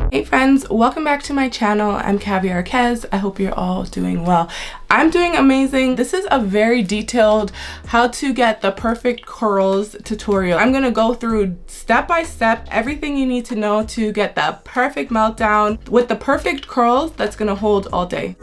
Hey friends, welcome back to my channel. I'm caviarkezzy. I hope you're all doing well. I'm doing amazing. This is a very detailed how to get the perfect curls tutorial. I'm gonna go through step by step everything you need to know to get that perfect meltdown with the perfect curls that's gonna hold all day.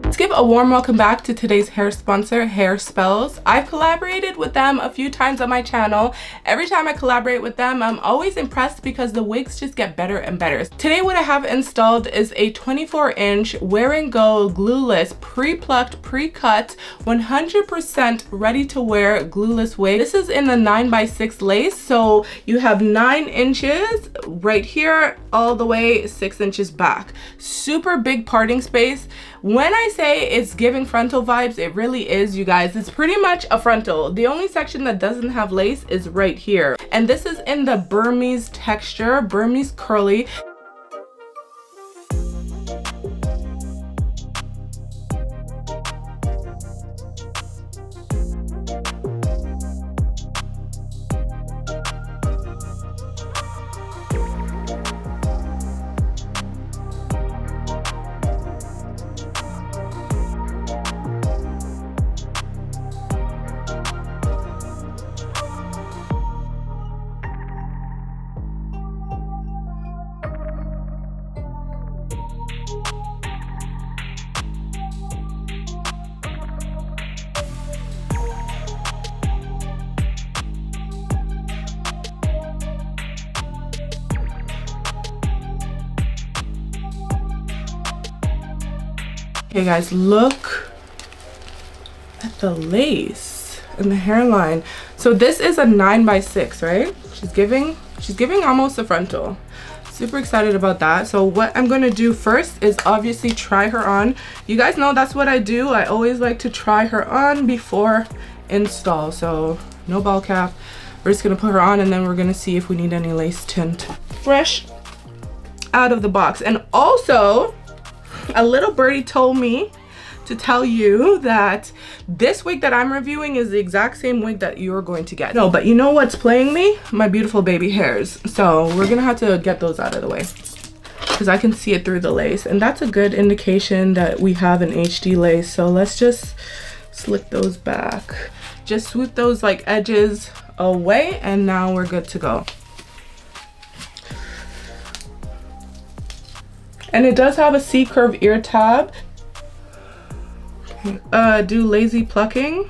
Let's give a warm welcome back to today's hair sponsor, Hairspells. I've collaborated with them a few times on my channel. Every time I collaborate with them, I'm always impressed because the wigs just get better and better. Today what I have installed is a 24-inch wear and go glueless, pre-plucked, pre-cut, 100% ready to wear glueless wig. This is in the 9x6 lace, so you have 9 inches right here all the way 6 inches back. Super big parting space. When I say it's giving frontal vibes, it really is, you guys. It's pretty much a frontal. The only section that doesn't have lace is right here. And this is in the Burmese texture, Burmese curly. Okay guys, look at the lace and the hairline. So this is a 9x6, right? She's giving almost a frontal. Super excited about that. So what I'm gonna do first is obviously try her on. You guys know that's what I do. I always like to try her on before install. So no ball cap. We're just gonna put her on and then we're gonna see if we need any lace tint. Fresh out of the box. And also, a little birdie told me to tell you that this wig that I'm reviewing is the exact same wig that you're going to get. No, but you know what's playing me? My beautiful baby hairs. So we're gonna have to get those out of the way because I can see it through the lace, and that's a good indication that we have an HD lace. So let's just slick those back. Just swoop those like edges away, and now we're good to go. And it does have a C-curve ear tab. Do lazy plucking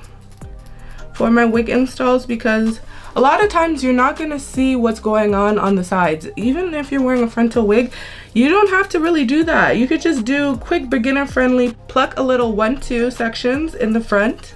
for my wig installs because a lot of times you're not gonna see what's going on the sides. Even if you're wearing a frontal wig, you don't have to really do that. You could just do quick beginner friendly, pluck a little 1-2 sections in the front,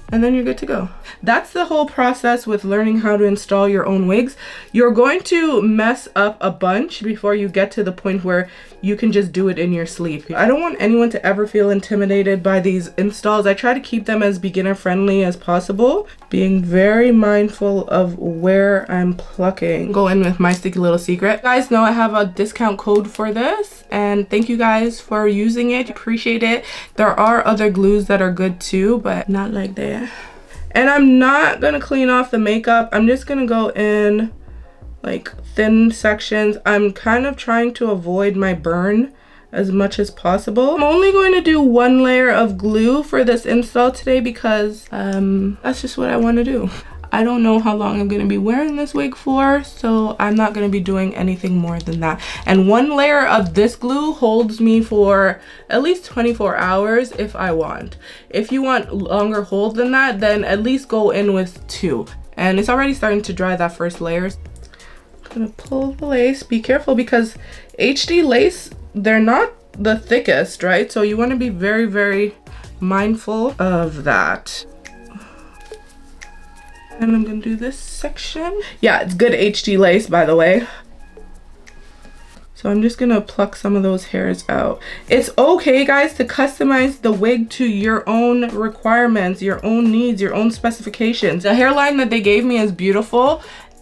and then you're good to go. That's the whole process with learning how to install your own wigs. You're going to mess up a bunch before you get to the point where you can just do it in your sleep. I don't want anyone to ever feel intimidated by these installs. I try to keep them as beginner friendly as possible, being very mindful of where I'm plucking. Go in with my sticky little secret. You guys know I have a discount code for this, and thank you guys for using it. Appreciate it. There are other glues that are good too, but not like that. And I'm not gonna clean off the makeup. I'm just gonna go in like thin sections. I'm kind of trying to avoid my burn as much as possible. I'm only going to do 1 layer of glue for this install today because that's just what I want to do. I don't know how long I'm going to be wearing this wig for, so I'm not going to be doing anything more than that. And 1 layer of this glue holds me for at least 24 hours if I want. If you want longer hold than that, then at least go in with 2. And it's already starting to dry that first layer. I'm gonna pull the lace. Be careful because HD lace, they're not the thickest, right? So you want to be very, very mindful of that. And I'm gonna do this section. Yeah, it's good HD lace, by the way. So I'm just gonna pluck some of those hairs out. It's okay, guys, to customize the wig to your own requirements, your own needs, your own specifications. The hairline that they gave me is beautiful.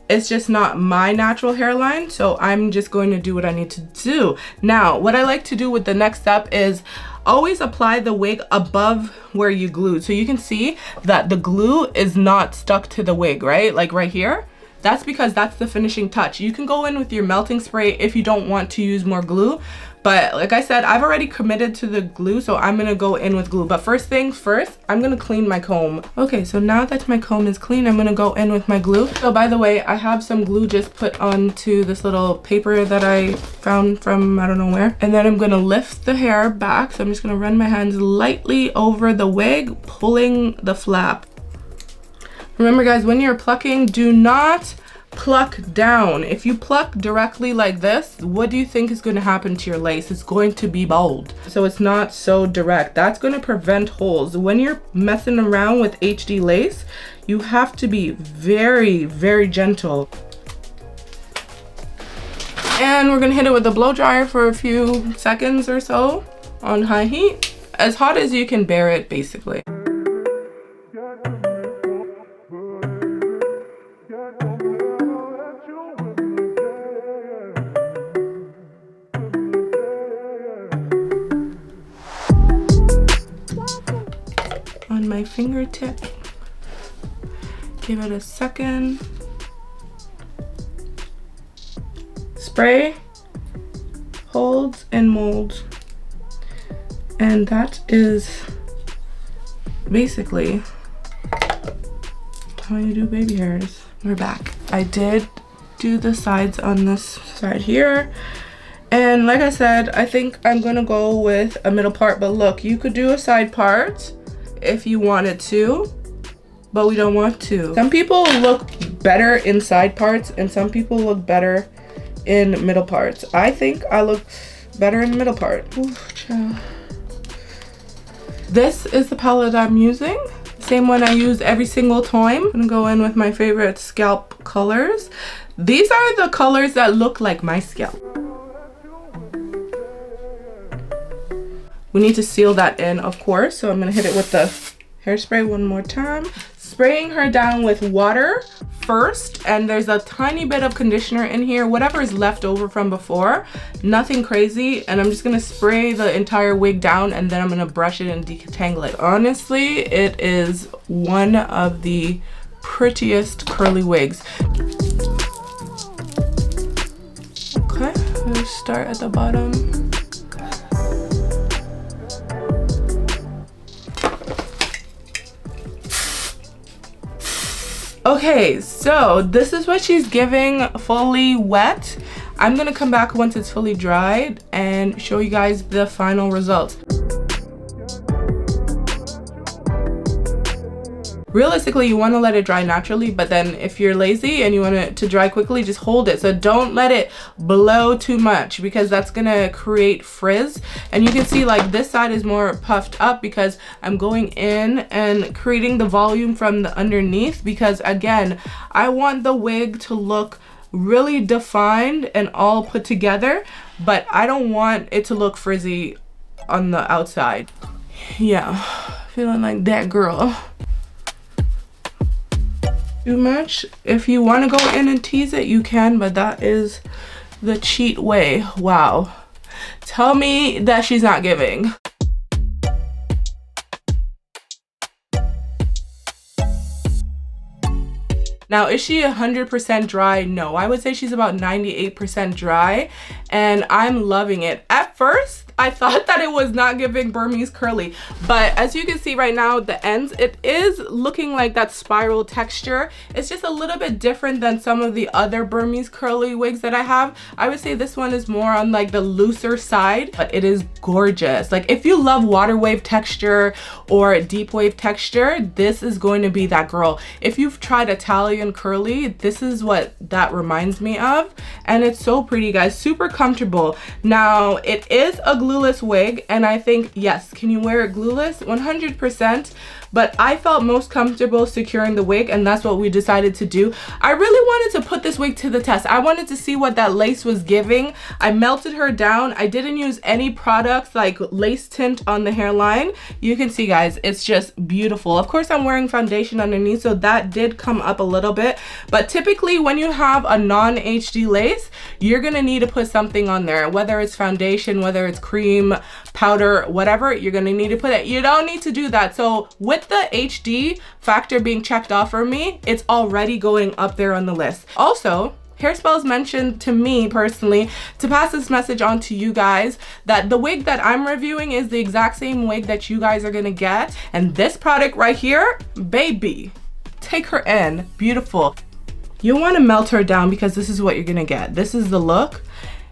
It's just not my natural hairline, so I'm just going to do what I need to do. Now, what I like to do with the next step is always apply the wig above where you glued. So you can see that the glue is not stuck to the wig, right? Like right here. That's because that's the finishing touch. You can go in with your melting spray if you don't want to use more glue. But like I said, I've already committed to the glue, so I'm gonna go in with glue. But first things first, I'm gonna clean my comb. Okay, so now that my comb is clean, I'm gonna go in with my glue. So by the way, I have some glue just put onto this little paper that I found from I don't know where. And then I'm gonna lift the hair back. So I'm just gonna run my hands lightly over the wig, pulling the flap. Remember guys, when you're plucking, do not pluck down. If you pluck directly like this, what do you think is going to happen to your lace? It's going to be bold. So it's not so direct. That's going to prevent holes. When you're messing around with HD lace, you have to be very, very gentle. And we're going to hit it with a blow dryer for a few seconds or so on high heat. As hot as you can bear it, basically. On my fingertip, give it a second. Spray, hold, and mold. And that is basically how you do baby hairs. We're back. I did do the sides on this side here. And like I said, I think I'm gonna go with a middle part, but look, you could do a side part if you wanted to, but we don't want to. Some people look better in side parts and some people look better in middle parts. I think I look better in the middle part. Oof, child. This is the palette I'm using. Same one I use every single time. I'm gonna go in with my favorite scalp colors. These are the colors that look like my scalp. We need to seal that in, of course, so I'm gonna hit it with the hairspray one more time. Spraying her down with water first, and there's a tiny bit of conditioner in here, whatever is left over from before, nothing crazy. And I'm just gonna spray the entire wig down, and then I'm gonna brush it and detangle it. Honestly, it is one of the prettiest curly wigs. Okay, let's start at the bottom. Okay, so this is what she's giving fully wet. I'm gonna come back once it's fully dried and show you guys the final result. Realistically, you want to let it dry naturally, but then if you're lazy and you want it to dry quickly, just hold it. So don't let it blow too much because that's gonna create frizz. And you can see like this side is more puffed up because I'm going in and creating the volume from the underneath, because again, I want the wig to look really defined and all put together, but I don't want it to look frizzy on the outside. Yeah, feeling like that girl. Too much. If you want to go in and tease it, you can, but that is the cheat way. Wow. Tell me that she's not giving. Now, is she 100% dry? No, I would say she's about 98% dry, and I'm loving it. At first, I thought that it was not giving Burmese curly, but as you can see right now, the ends, it is looking like that spiral texture. It's just a little bit different than some of the other Burmese curly wigs that I have. I would say this one is more on like the looser side, but it is gorgeous. Like if you love water wave texture or deep wave texture, this is going to be that girl. If you've tried Italian curly, this is what that reminds me of, and it's so pretty, guys. Super comfortable. Now, it is a glueless wig, and I think, yes, can you wear it glueless? 100%. But I felt most comfortable securing the wig, and that's what we decided to do. I really wanted to put this wig to the test. I wanted to see what that lace was giving. I melted her down. I didn't use any products like lace tint on the hairline. You can see, guys, it's just beautiful. Of course, I'm wearing foundation underneath, so that did come up a little bit. But typically, when you have a non-HD lace, you're gonna need to put something on there, whether it's foundation, whether it's cream, cream, powder, whatever, you're gonna need to put it. You don't need to do that. So with the HD factor being checked off for me, it's already going up there on the list. Also, Hairspells mentioned to me personally to pass this message on to you guys that the wig that I'm reviewing is the exact same wig that you guys are gonna get. And this product right here, baby, take her in, beautiful. You wanna melt her down because this is what you're gonna get. This is the look.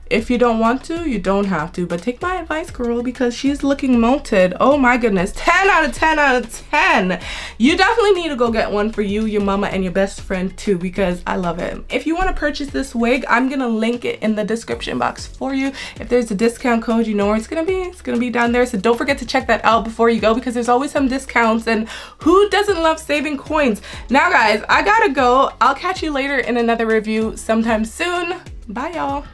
If you don't want to, you don't have to, but take my advice, girl, because she's looking melted. Oh my goodness, 10 out of 10 out of 10. You definitely need to go get one for you, your mama, and your best friend too, because I love it. If you want to purchase this wig, I'm gonna link it in the description box for you. If there's a discount code, you know where it's gonna be. It's gonna be down there, so don't forget to check that out before you go, because there's always some discounts, and who doesn't love saving coins? Now guys, I gotta go. I'll catch you later in another review sometime soon. Bye y'all.